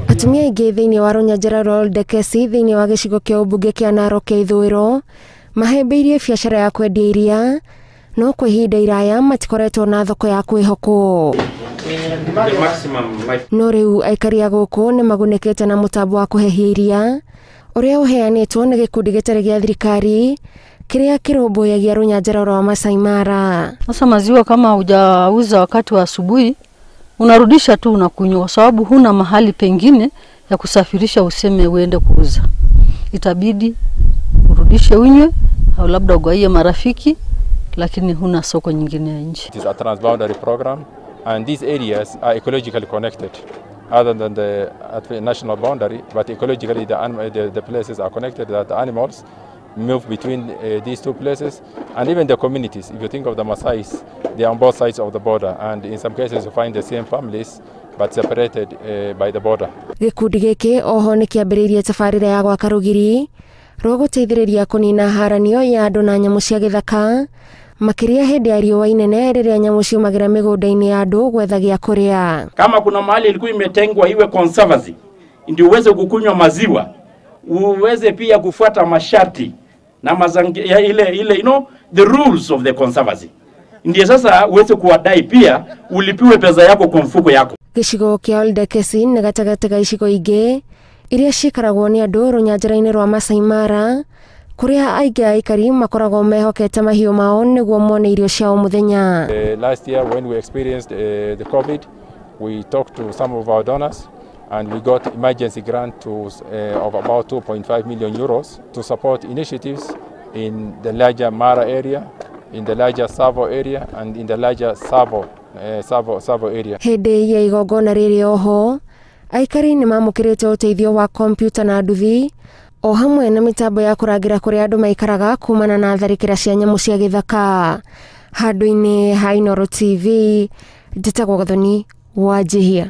Atumia aingĩ thĩinĩ wa Runyanjara Rural Dekesi thĩinĩ wa gĩcigo kĩa ũmbunge kĩa Narok kĩa ithũĩro mahĩmbĩirie biacara ya kwendia iria, no kwa ihinda iraya matikoretwo na thoko ya kwĩhokwo. No rĩu aikari a gũkũ nĩ magunĩkĩte na mũtambo wa kũhehia iria ũrĩa ũheanĩtwo nĩ gĩkundi gĩtarĩ gĩa thirikari kĩrĩa kĩrũmbũyagia Runyanjara rwa Masai Mara. Sasa maziwa kama hujauza wakati wa asubuhi unarudisha tu unakunywa, kwa sababu huna mahali pengine ya kusafirisha useme uende kuuza. Itabidi urudishe unywe au labda ugaie marafiki, lakini huna soko nyingine ya nje. It is a transboundary program and these areas are ecologically connected other than the national boundary, but ecologically the places are connected, that the animals move between these two places, and even the communities. If you think of the Maasais, they are on both sides of the border, and in some cases you find the same families but separated by the border. Gĩkundi gĩkĩ oho nĩ kĩambĩrĩirie tabarĩra ya gwaka rũgiri rwa gũteithĩrĩria kũnina haranio ya andũ na nyamũ cia gĩthaka, makĩria hĩndĩ ya riũa inene rĩrĩa nyamũ ciumagĩra mĩgũnda-inĩ ya andũ gwetha gĩa kũrĩa. Kama kuna mahali ilikuwa imetengwa iwe conservancy ndio uweze kukunywa maziwa, uweze pia kufuata masharti na ile the rules of the conservancy, ndiye sasa uweze kuwadai pia ulipiwe pesa yako kwa mfuko yako. Gĩcigo kĩa Ol Dekesi nĩ gatagatĩ ga icigo ingĩ iria cikaragwo nĩ andũ Runyanjara-inĩ rwa Masai Mara, kuria aingĩ aikari makoragwo mehokete mahiũ mao nĩguo mone irio cia mũthenya. Last year when we experienced the COVID, we talked to some of our donors and we got emergency grant of about 2.5 million euros to support initiatives in the larger Mara area, in the larger Savo area, and in the larger Savo area. Hĩndĩ ya igongona rĩrĩ oho, aikari nĩ mamũkĩrĩte ũteithio wa kompyuta na nduthi, o hamwe na mĩtambo ya kũrangĩra kũrĩa andũ maikaraga kumana na tharĩkĩra cia nyamũ cia gĩthaka. Handũ-inĩ ha Inooro TV, njĩtagwo Gathoni Wanjihia.